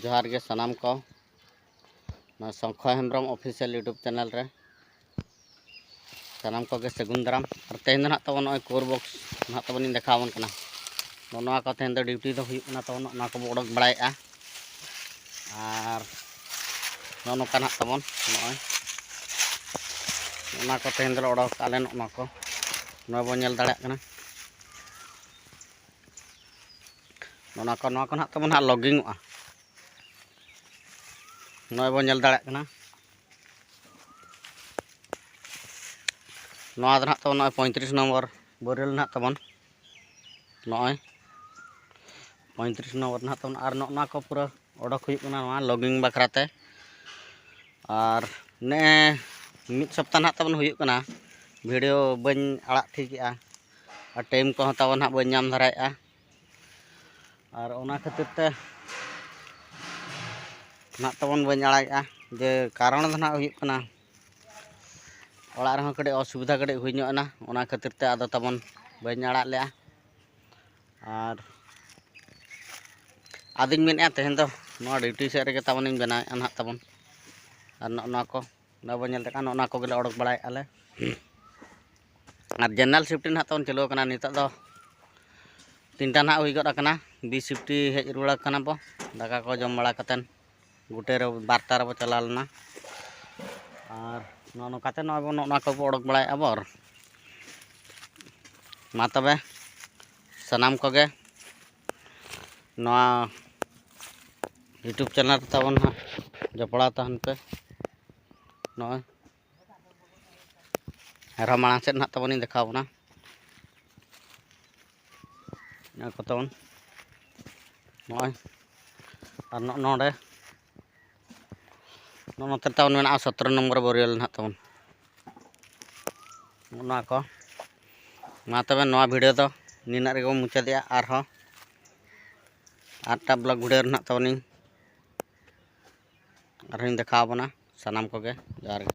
जोहार गे सनाम को शंखो Hembrom official YouTube channel रे सनाम को सगुन दाराम और तेहन ना तब नॉय कोर बॉक्स ना तब इन देखावन कना नोआ को तेहन दो ड्यूटी दो हुयुक ना तब ना को ओडक बड़ायआ और नोका ना तबन नॉय ना को तेहन दो ओडक आले ना को नॉय बो नेल दाड़े कना नोना को ना तबन हा लॉगिंग नॉय बो नेल दाड़े कना नॉय दो ना तब नॉय 35 नंबर बोरेल ना तबन नॉय 35 नंबर ना तबन और ना को पूरा ओडक हुयुक कना नॉय लॉगिंग बखराते और ने मिद सप्ताह ना तबन हुयुक कना वीडियो बन आड़ा ठीकआ और टाइम को तबन ना बन नाम धरायआ और ओना खातिर ते ना तबन बन आड़ायआ जे कारण दो ना हुयुक कना ओड़ा रह कड़े असुविधा कड़े हुई ना ओना खातिर ते आदो तबन बन आड़ा ले और आदिन मेनआ तेहन दो नो ड्यूटी से रे तबन इन बनाए ना तबन और ना को ना बन नेल तका ना को गेले ओडक बड़ाय आले और जनरल शिफ्ट ना तबन चलो कना नित दो 3टा ना हुई गड कना बी शिफ्ट हेज रुड़ा कना बो दाका को जम बड़ा कतन गुटे रे बारटा रे बो चला लेना और नो काते ना को ओडक बड़ाय आबर मा तबे सनाम को गे नोआ यूट्यूब चैनल तबन हा जपड़ा तहन पे नॉय आरो माड़ा से ना तबन देखावना ना को तबन नॉय और नोडे नोते तबन मेना 17 नंबर बोरियल ना तबन ना को मा तबे नोआ वीडियो दो निना रे गो मुचादिया आरो 8टा ब्लॉग वीडियो ना तबन आरो देखावना सनाम को गे जोहार।